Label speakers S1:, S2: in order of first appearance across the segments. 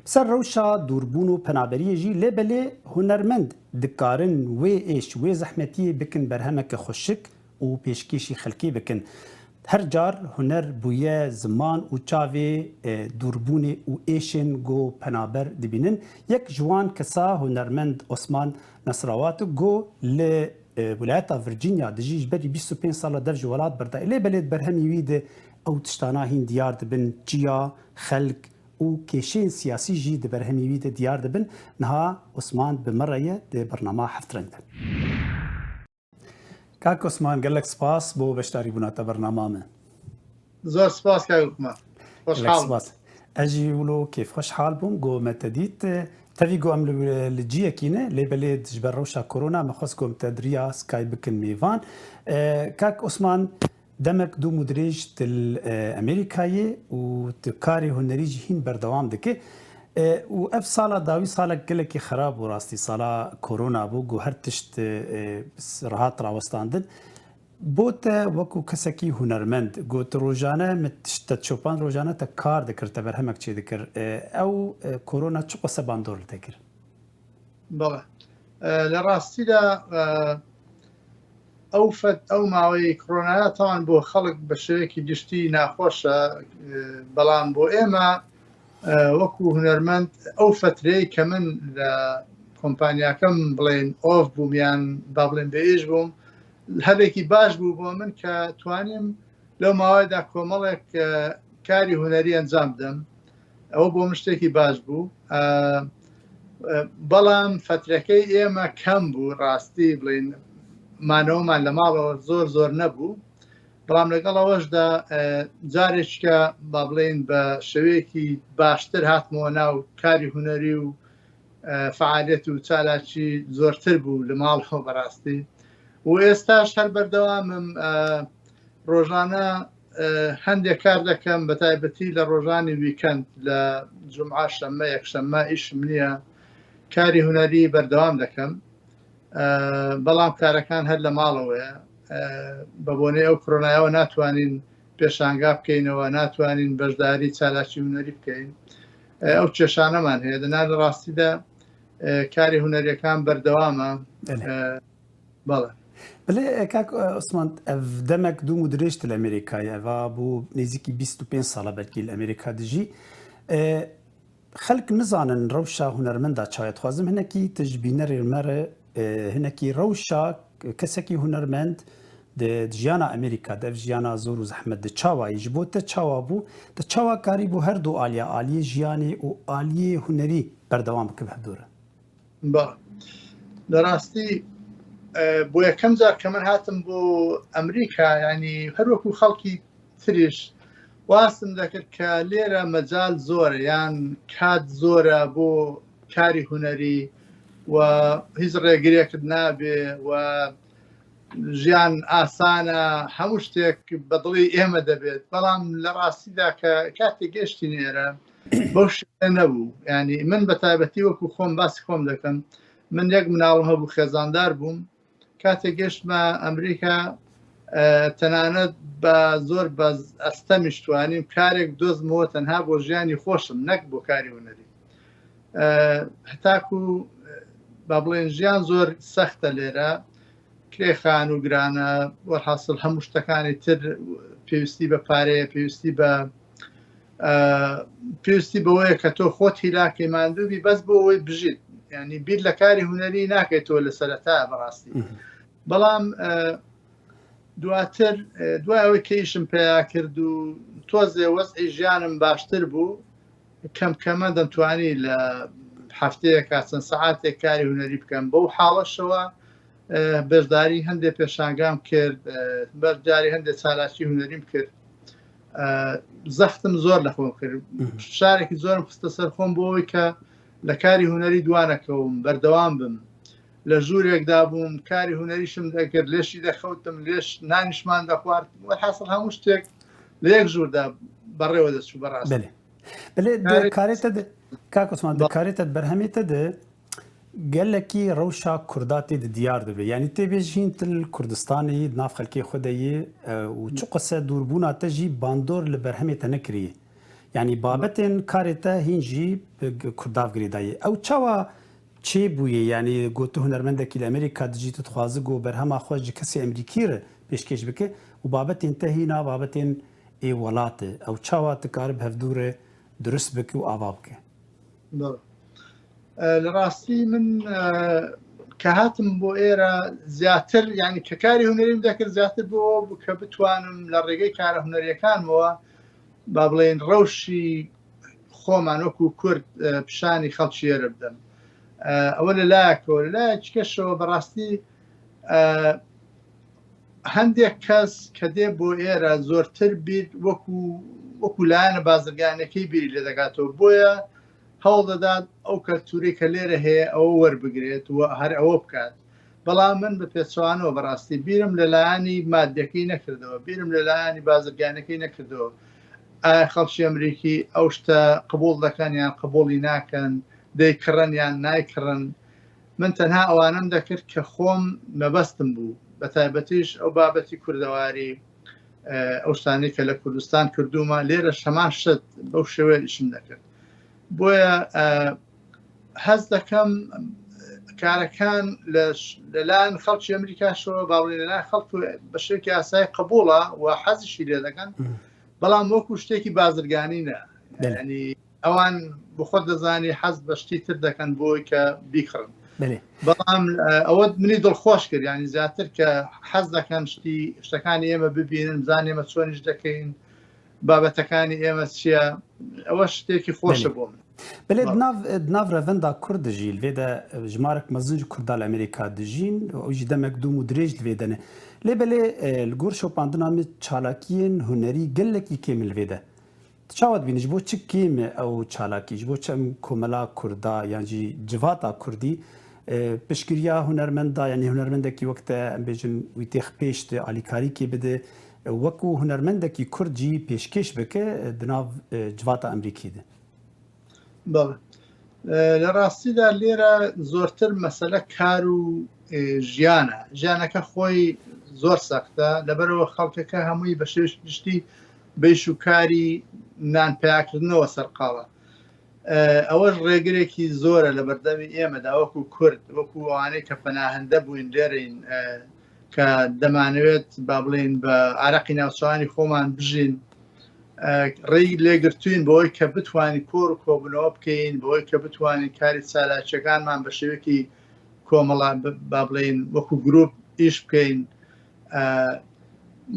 S1: سر روشا دوربون و پنابری جی لبله هنرمند دکارن و ایش و زحمتی بکن برهمک خوشک و پیشکیشی خلکی بکن. هر جار هنر بویه زمان و چاوی دوربون و ایشن گو پنابر دبینن. یک جوان کسا هنرمند عثمان نصراوات گو ل ولایت ورجینیا دجیج بری 25 سال دف جوالات بردا لی بلد برهمی وید او تشتانا هین دیار دبن جیا خلق و کشین سیاسی جی دبرهمی وید دیار دبن نها عثمان بمرأیه ده برنامه حفترنگ بن. کاک عثمان گلک سپاس بو بشتاری بونات برنامه من.
S2: زور سپاس کاک عثمان. خوش حال.
S1: سپاس. اجی ولو کیف خوش حال بوم گو متدیت تفیگو ام لجیه کینه لیبلید جبر روشا کرونا مخصكم تدريا سكاي بكن ميفان كاك عثمان دمك دو مدريج تل امريكاي و تكاري هنريج هين بردوام دكي و اف صاله داوي صاله كلكي خراب وراستي صاله كورونا بو هر تشت راحت راوستاندن بوت وكو كسكي هنرمند قلت روجانا متشتت شوبان روجانا تكار ذكر تبرهمك شي ذكر او كورونا تشقو سباندور ذكر
S2: بله لراستي دا اوفت او معوي كورونا طبعا بو خلق بشريكي جشتي ناخوشة بلان بو ايما وكو هنرمند اوفت ري كمن كومبانيا كم بلين اوف بوم يعني بابلين بيج بوم هەرێکی باش بوو بۆ من کە توانیم لەو ماوەیەدا کۆمەڵێک کاری هونەری ئەنجام بدەم ئەوە بۆ من شتێکی باش بوو بەڵام فترەکەی ئێمە کەم بوو ڕاستی بڵین مانەوەمان لە ماڵەوە زۆر نەبوو بەڵام لەگەڵ ئەوەشدا جارێککە با بڵین بە شێوەیەکی باشتر هاتمەوە ناو کاری هونەری و فعالیت و چالاکی زۆرتر بوو لە ماڵەوە بەڕاستی و ئێستاش هەر بەردەوامم ڕۆژانە هەندێک کار دەکەم بە تایبەتی لە ڕۆژانی ویکەند لە جومعە شەممە یەکشەممە ئیشم نییە کاری هونەری بەردەوام دەکەم بەڵام کارەکان هەر لە ماڵەوەیە بە بۆنەی ئەو کۆرۆنایەوە ناتوانین پێشانگا بکەینەوە ناتوانین بەشداری چالاکی هونەری بکەین ئەو کێشانەمان هەیە دەنا لە ڕاستیدا کاری هونەریەکان بەردەوامە بەڵێ
S1: بله کاک عثمان دمک دو مدرج تل امریکای و بو نزیکی 25 ساله بلکی الامریکا دجی خلق نزانن روشا هنرمندا چایت خوازم هنکی تجبینر مر هنکی روشا کسکی هنرمند د جیانا امریکا د جیانا زور و زحمت د چاوا یجبوت چاوا بو د چاوا کاری بو هر دو عالی جیانی او عالی هنری بردوام بکه دوره
S2: با دراستی بۆ یەکەم جار کە من هاتم بۆ ئەمریکا ینی هەروەکو خەڵکی تریش واستم دەکرد کە لێرە مەجال زۆرە یان کات زۆرە بۆ کاری هونەری و هیچ ڕێگرێکت نابێ و ژیان ئاسانە هەموو شتێک بەدڵی ئێمە دەبێت بەڵام لە ڕاستیدا کە کاتێک گەشتی نێرە بەو شتە نەبوو ینی من بە تایبەتی وەکو خۆم باسی خۆم دەکەم من یەک مناڵم هەبوو خێزاندار بووم کاتێک گەشتمە ئەمریکا تەنانەت بە زۆر بە ئەستەمیش توانیم کارێک دۆزمەوە تەنها بۆ ژیانی خۆشم نەک بۆ کاری هونەری هەتاکو با بڵێن ژیان زۆر سەختە لێرە کرێخان و گرانە وەرحاصل هەموو شتەکانی تر پێویستی بە پارەیە پێویستی بەوەیە کە تۆ خۆت هیلاکەی ماندووبی بەس بۆ ئەوەی بژیت ینی بیر لە کاری هونەری ناکەیتەوە لە سەرەتا بەڕاستی بەڵام دواتر دوای ئەوەی کەیشم پێیا کرد و تۆزێ وەزعی ژیانم باشتر بوو کەمکەمە دەمتوانی لە هەفتەیەکە چەند سەعاتێک کاری هونەری بکەم بەو حاڵەشەوە بەشداری هەندێک پێشانگام کرد بەشداری هەندێک چالاکی هونەریم کرد زەختم زۆر لە خۆم کرد شارێکی زۆرم خستە سەر خۆم بۆ ئەوەی کە لە کاری هونەری دوانەکەوم بەردەوام بم لە ژوورێکدا بووم کاری هونەریشم دەکرد لێشی دەخەوتم لێش نانیشمان دەخوارد وەرحاصل هەموو شتێک لە یەک ژووردا بەڕێوە دەچوو بەڕاستی
S1: بله کارێتە کاک عوسمان کارێتە بەرهەمێتە دە gelekî rewşa Kurda tê di diyar dibe yanî tê bêjîn til Kurdistanê nav xelkê xwe de yê û çi qise dûrbûna te jî bandor li berhemê te nekiriye یعنی بابەتێن کارێتە هینجی کورداوگریدایە ئەو چاوە چێ بوویە یعنی گوتو هونەرمەندێکی لە ئەمریکا دژیتت خوازە گۆ بەرهەما خۆشی کەسی ئەمریکیرە پێشکەش بکە و بابەتێن تە هینا بابەتێن ئێ وڵاتە ئەو چاوە تکار هەفتوورە دروست بکە و ئاوا بکە
S2: لە ڕاستی من کە هاتم بۆ ئێرە زیاتر ینی کە کاری هونەریم دەکرد زیاتر بۆ کە بتوانم لە ڕێگەی کارە هونەریەکانمەوە با بڵێن ڕەوشی خۆمان وەکو کورد پیشانی خەڵکی ئێرە بدەم ئەوە لە لایەکەوە لە لایەکەشەوە بەڕاستی هەندێک کەس کە دێ بۆ ئێرە زۆرتر بیت وەکو لایەنە بازرگانەکەی بیری لێ دەکاتەوە بۆیە هەوڵ دەدات ئەو کەلتوری کە لێرە هەیە ئەوە وەربگرێت و هەر ئەوە بکات بەڵام من بە پێچوانەوە بەڕاستی بیرم لە لایەنی مادەکەی نەکردەوە بیرم لە لایەنی بازرگانەکەی نەکردەوە ئایا خەڵکی ئەمریکی ئەو شتە قبول دەکەن یان قبوڵی ناکەن دەیکڕن یان نایکڕن من تەنها ئەوانم دەکرد کە خۆم مەبەستم بوو بە تایبەتیش ئەو بابەتی کوردەواری ئەو شتانەی کە لە کوردستان کردومە لێرە شەمان شت بەو شێوەیە ئیشم دەکرد بۆیە هەست دەکەم کارەکان لەلایەن خەڵکی ئەمریکاشەوە باڵێ لەلایەن خەڵک بە شێوەیەکی ئاسایی قبوڵە و حەزیشی لێ دەکەن بەڵام وەکو شتێکی بازرگانی نە ینی ئەوان بخۆ دەزانی حەز بە شتی تر دەکەن بۆی کە بیکڕن بەڵام ئەوە منی دڵخۆش کرد ینی زیاتر کە حەز دەکەن شتەکانی ئێمە ببینن بزان ئێمە چۆنیش دەکەین بابەتەکانی ئێمە چییە ئەوە شتێکی خۆشە بۆ من
S1: بلێ ناو ڕەڤەندا کوورد دژی لێدە ژمارەك مەزنج کووردا لە ئەمریکا دژین ئەوژی دەمێک دوم و درێژ لێدەنێ لێ بەلێ li gor şopandinamê çalakiyên hunerî gelekî kêm li vê de çawa dibînî ji bo çi kêm e ew çalakî ji bo çi em komela Kurda yan jî civata Kurdî piştgiriya hunermenda yanî hunermendekî wek te em bêjin wî têx pêş de alîkarîkê bide wekû hunermendekî Kurd jî pêşkêş bike di nav civata Emerîkî de
S2: لە ڕاستیدا لێرە زۆرتر مەسەلە کار و ژیانەکە خۆی زۆر سەختە لەبەرەوە خەڵکەکە هەمووی بە شێوەیەکی گشتی بەیش و کاری نانپیاکردنەوە سەرقاڵە ئەوەش ڕێگرێکی زۆرە لە بەردەمی ئێمەدا وەکو کورد وەکو ئەوانەی کە پەناهەندە بووین لێرەین کە دەمانەوێت با بڵێن بە ئارەقی ناوچەوانی خۆمان بژین ڕێی لێگرتوین بەوەی کە بتوانین کۆر و کۆبنەوە بکەین بەوەی کە بتوانین کاری چالاکیەکانمان بە شێوەیەکی کۆمەڵا با بڵێن وەکو گروپ ئیش بکەین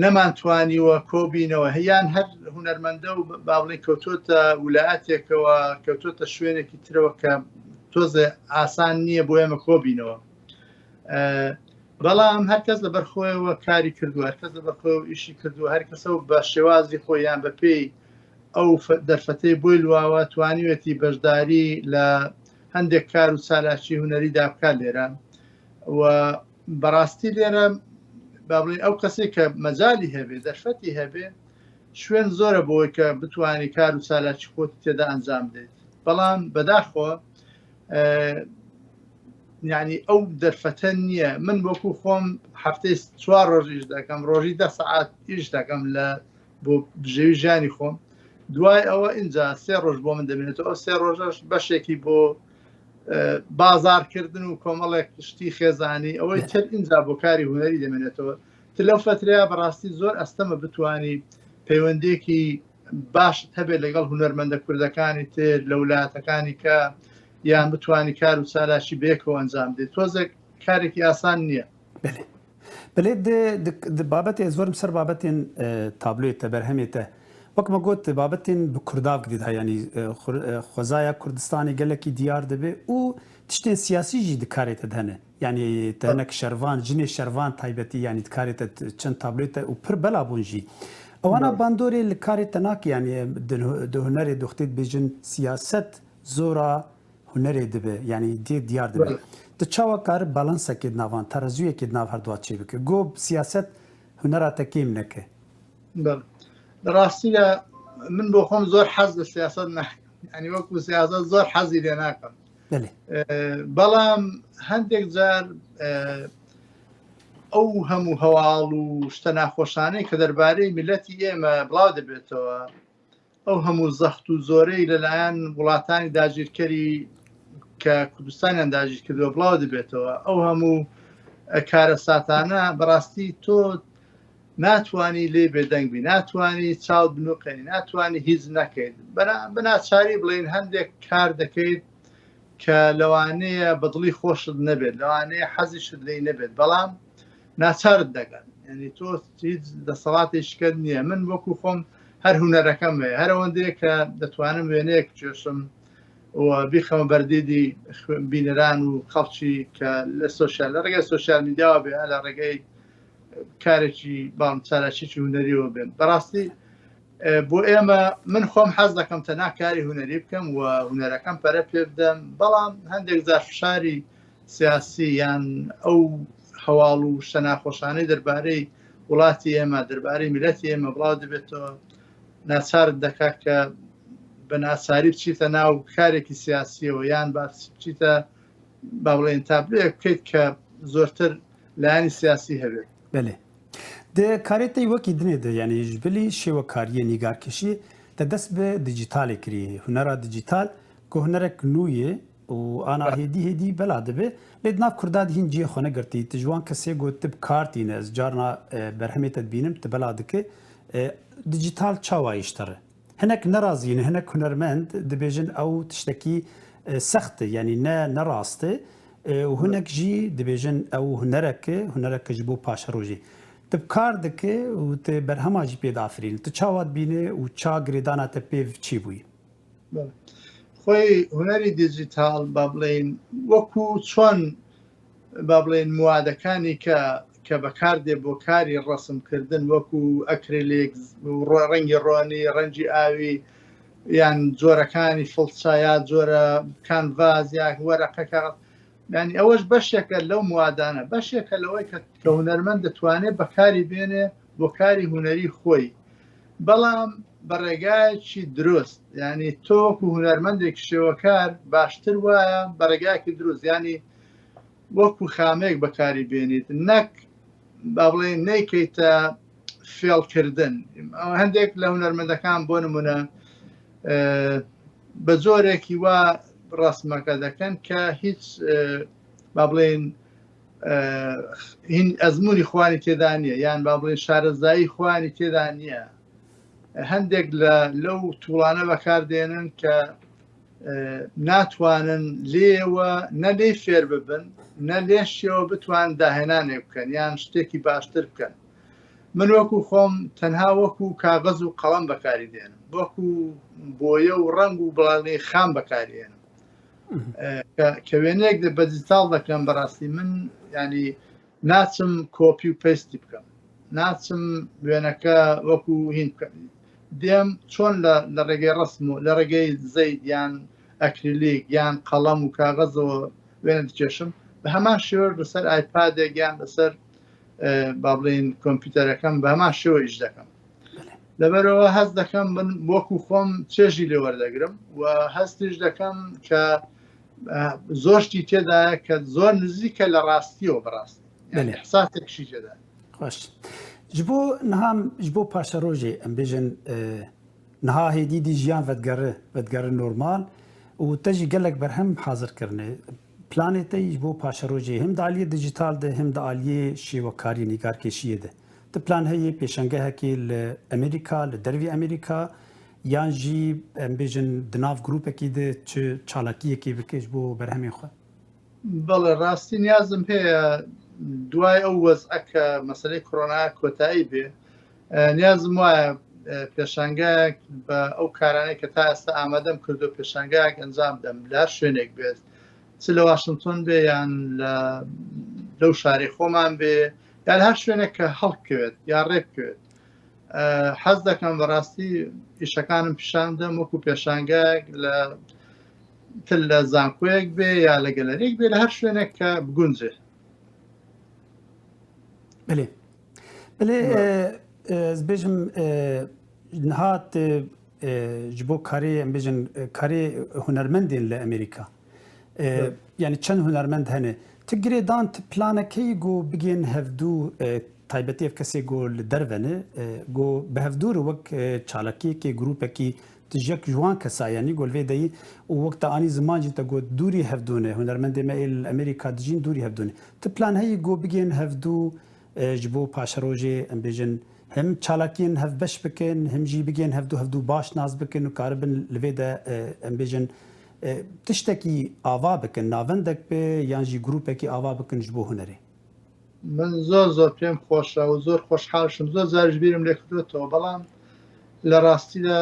S2: نەمانتوانیوە کۆبینەوە هەیان هەر هونەرمەندە و با بڵێن کەوتۆتە ویلایەتێکەوە کەوتۆتە شوێنێکی ترەوە کە تۆزە ئاسان نییە بۆ ئێمە کۆبینەوە بەڵام هەرکەس لە بەرخۆیەوە کاری کردو هەرکەس لە بەرخۆیەوە ئیشی کردو هەرکەسە بە شێوازی خۆیان بە پێی ئەو دەرفەتەی بۆی لواوە توانیوێتی بەشداری لە هەندێک کار و چالاکی هونەریدا بکات لێرە و بەڕاستی لێرە با بڵێن ئەو کەسێک کە مەجالی هەبێ دەرفەتی هەبێ شوێن زۆرە بۆی کە بتوانانی کار و چالاکی خۆت تێدا ئەنجام بدەیت بەڵام بەداخۆ یعنی ئەو دەرفەتە نییە من وەکو خۆم هەفتەی 4 ڕۆژ ئیش دەکەم ڕۆژی 10 سەعات ئیش دەکەم لە بۆ بژێوی ژیانی خۆم دوای ئەوە اینجا 3 ڕۆژ بۆ من دەبێنێتەوە ئەو 3 ڕۆژەش بەشێکی بۆ بازارکردن و کۆمەڵێک شتی خێزانی ئەوەی تر اینجا بۆ کاری هونەری دەمێنێتەوە لەو فترەیە بەڕاستی زۆر ئەستەمە بتوانی پەیوەندێکی باشت هەبێت لەگەڵ هونەرمەندە کوردەکانی تر لە وڵاتەکانی کە یان بتوانی کار و چالاشی بێکەوە ئەنجام دێت تۆزێک کارێکی ئاسان نییە
S1: بلێ بابەتێ زۆرم سەر بابەتێن تابلوێتە بەرهەمێتە وەکمە گوت بابەتێن بە کورداو گرید هەیەنی خۆزایە کوردستانی گەلێکی دیار دەبێ و تشتێن سیاسیژی دکارێتە هەنە یعنی تەنەک شەروان ژنێ شەروان تایبەتی ینی دکارێتە چەند تابلێتە و پر بەلا بوونژی ئەوانە باندۆرێ لە کارێتە ناکە ینی هونەرێ دۆختێت بێژن سیاست زۆرە هونەرێ دەبێ ینی دێ دیار دەبێت د چاوە کار بالانسەکێت ناوان تەرەزوویەکێت ناو هەردووە چێ بکە گۆ سیاست هونەراتە کێم نەکە
S2: ڕاستیە من بۆ خۆم زۆر حەز لە سیاست ناکەم ینی وەکو سیاست زۆر حەزی لێ ناکەم بەڵام هەندێک جار ئەو هەموو هەواڵ و شتە ناخۆشانەی کە دەربارەی میلەتی ئێمە بڵاو دەبێتەوە ئەو هەموو زەخت و زۆرەی لەلایەن وڵاتانی داگیرکەری کە کوردستانیان داگیر کردووە بڵاو دەبێتەوە. ئەو هەموو کارە ساتانە بەڕاستی تۆ ناتوانی لێ بێدەنگبی، ناتوانی چاوت بنووقێنی، ناتوانی هیچ نەکەیت. بەناچاری بڵێن هەندێک کار دەکەیت کە لەوانەیە بەدڵی خۆشت نەبێت، لەوانەیە حەزیشت لێی نەبێت، بەڵام ناچارت دەگەن. یعنی تۆ هیچ دەسەڵاتێکت نییە. من وەکو خۆم هەر هوەرەکەم هەیە، هەر ئەوەندەیە کە دەتوانم وێنەیەک کێشم و بیخەمە بەردێدی بینەران و خەڵکی کە لە سۆشیال لە ڕێگەی سۆشیال میدیاوە بێ، لە ڕێگەی کارێکی باڵم چالاکیی هوەریەوە بێن. بەڕاستی بۆ ئێمە من خۆم حەز دەکەم تەنها کاری هوەری بکەم و هوەرەکەم پەرە پێ بدەم، بەڵام هەندێک جار فشاری سیاسی یان ئەو هەواڵ و شتە ناخۆشانەی دەربارەی وڵاتی ئێمە، دەربارەی میلەتی ئێمە بڵاو دەبێتەوە، ناچارت دەکات کە بە ناچاری بچیتە ناو کارێکی سیاسیەوە یان بچیتە با بڵێن تابلۆیەک بکەیت کە زۆرتر لایەنی سیاسی هەبێت.
S1: بله ده کارێتی وەکی دنێدا یعنی ژبلی شێوەکاریە نیگارکێشی دەدەست بە دیجیتالێ کریە هونەرا دیجیتال کە هونەرێک نویە و ئانا هێدی بەلا دەبێ لێ ناو کورداد هین جیە خۆ نەگرتی تژوان کەسێ گوت تب کارتینە ez carna berhemê bînim tu bela dike دیجیتال çawayîştere hinek nerazîn hinek hunermend dibêjin ew tiştekî sext e yanî ne rast e û hinek jî dibêjin ew hunereke ji bo paşerojî tu kar dike û te berhema jî pê dafirîn tu çawa bîne û ça girêdana te pêv çî bûyî
S2: خۆی هوەری دیجیتال با بڵێن وەکو چۆن با بڵێن موادەکانی کە بەکاردێ بۆ کاری ڕەسمکردن وەکو ئەکریلیک ڕەنگی ڕۆنی ڕەنگی ئاوی یان جۆرەکانی فڵچایا جۆرە کانڤاز یا وەرەقەکە ینی ئەوەش بەشێکە لەو موادانە بەشێکە لەوەی کە هونەرمەند دەتوانێت بەکاری بێنێ بۆ کاری هوەری خۆی بەڵام بە ڕێگایکی دروست ینی تۆکو هونەرمەندێک شێوەکار باشتر وایە بە ڕێگایکی دروست ینی وەکو خامێک بەکاری بێنیت نەک با بڵێن نەیکەیتە فێڵکردن هەندێک لە هونەرمەندەکان بۆ نمونە بە جۆرێکی وا ڕسمەکە دەکەن کە هیچ با بڵێن هین ئەزمموی خوانی تێدا نیە یان با بڵێن شارەزایی خوانی تێدا نییە هەندێک لەو تووڵانە بەکاردێنن کە ناتوانن لێوە نە لێ فێر ببن نە لێشەوە بتوان داهێنانێ بکەن یان شتێکی باشتر بکەن من وەکو خۆم تەنها وەکو کاغەز و قەڵەم بەکاری دێنم وەکو بۆیە و ڕنگ و بڵێ خام بەکارێنم کە وێنەیەک بە دیجیتاڵ دەکەم بەڕاستی من ینی ناچم کۆپی و پێستی بکەم ناچم وێنەکە وەکو هین بکەم دێم چۆن لە ڕێگەی ڕسم و لە ڕێگەی زەید یان ئەکریلیک یان قەڵەم و کاغەزەوە وێنە دکێشم بە هەمان شێوە لەسەر ئایپادێک یان لەسەر با بڵێن کۆمپیوتەرەکەم بە هەمان شێوە ئیش دەکەم لەبەرەوە هەست دەکەم من وەکو خۆم چێژی لێ وەردەگرم و هەستیش دەکەم کە زۆرشتی تێدایە کە زۆر نزیکە لە ڕاستیەوە بەڕاستی حساتێکشی تێدا
S1: خۆش ji bo paşerojê em bêjin niha hêdî dî jiyan vedgerin normal û te jî gelek berhem hazirkirine planê te ji bo paşerojê hem de aliyê dijital de hem de aliyê şêwekarî nîgarkêşiyê de tu plan heye pêşengehekê li Amerîka li dervî Amerîka yan jî em bêjin di nav grupekî de çi çalakiyekê bike ji bo berhemên xwe
S2: بەڵێ ڕاستی نیازم هەیە دوای ئەو وەزعەکە مەسەلەی کۆرۆنا کۆتایی بێ نیازم وایە پێشانگایەک بە ئەو کارانەی کە تا ئێستا ئامادەم کردو پێشانگایەک ئەنجام بدەم لە هەر شوێنێک بێت چ لە واشنگتۆن بێ یان لەو شاری خۆمان بێ یان هەر شوێنێک کە هەڵبکەوێت یا ڕێبکەوێت حەز دەکەم بەڕاستی ئیشەکانم پیشان بدەم وەکو پێشانگایەک لە زانکۆیەک بێ یا لە گەلەرێک بێ لە هەر شوێنێک کە بگونجێ
S1: بلێ ez bêjim nihat ji bo karê em bêjin karê hunermendên li Amerîka yanî çend hunermend hene tu girêdan tu planekeyî got bigên hevdû تایبەتی ev kesê got li derve got bi hevdûr wek çalakiyekê grûpekî tijek ji wan kesayanî got vê deyî û wek te anî ziman jî te got dûrî hevdûne hunermendê me ê li Amerîka dijîn dûrî hevdûne. Ti plan heyî got bigên hevdû ji bo paşerojê em bêjin hem çalakiyên hevbeş bikin hem jî bigên hevdû baş nas bikin û karibin li vê de em bêjin tiştekî ava bikin navendek be yan jî grûpekî ava bikin ji bo hunerê.
S2: من زۆر پێم خۆشە و زۆر خۆشحاڵشم زۆر جارش بیرم لێ کردوێتەوە بەڵام لە ڕاستیدا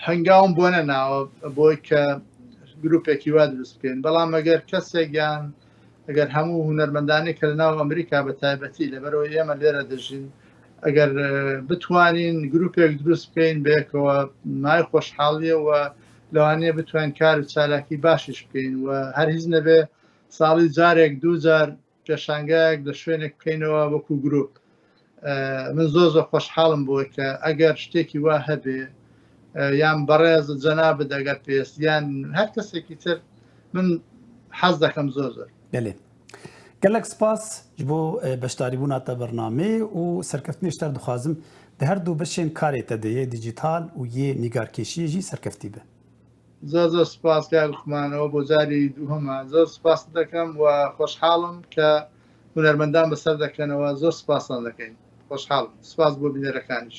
S2: هەنگاوم بۆ نەناوە بۆی کە گروپێکی وا دروست بکەین بەڵام ئەگەر کەسێکیان ئەگەر هەموو هونەرمەندانی کە لەناو ئەمریکا بە تایبەتی لەبەرەوە ئێمە لێرە دەژین ئەگەر بتوانین گروپێک دروست بکەین بێکەوە مای خۆشحاڵیە و لەوانەیە بتوانین کار و چالاکی باشیش بکەین و هەر هیچ نەبێ ساڵی جارێک دووجار پێشانگایەک لە شوێنێک بکەینەوە وەکو گرروپ من زۆر خۆشحاڵم بووە کە ئەگەر شتێکی وا هەبێ یان بەڕێز جەناب دەگەر پێست یان هەر کەسێکی تر من حەز دەکەم زۆر
S1: بەێ gelek spas ji bo beşdarîbûna te bernamê û serkeftinê dixwazim di her du beşên karê te de yê dîjîtal û yê nîgarkêşiyê jî serkeftî be.
S2: زۆر سپاس کاکخمانەوە بۆ جاری دووهەمە زۆر سپاس دەکەم و خۆشحاڵم کە هونەرمەندان بەسەر دەکەنەوە زۆر سپاسان دەکەین خۆشحاڵم سپاس بۆ بینەرەکانیش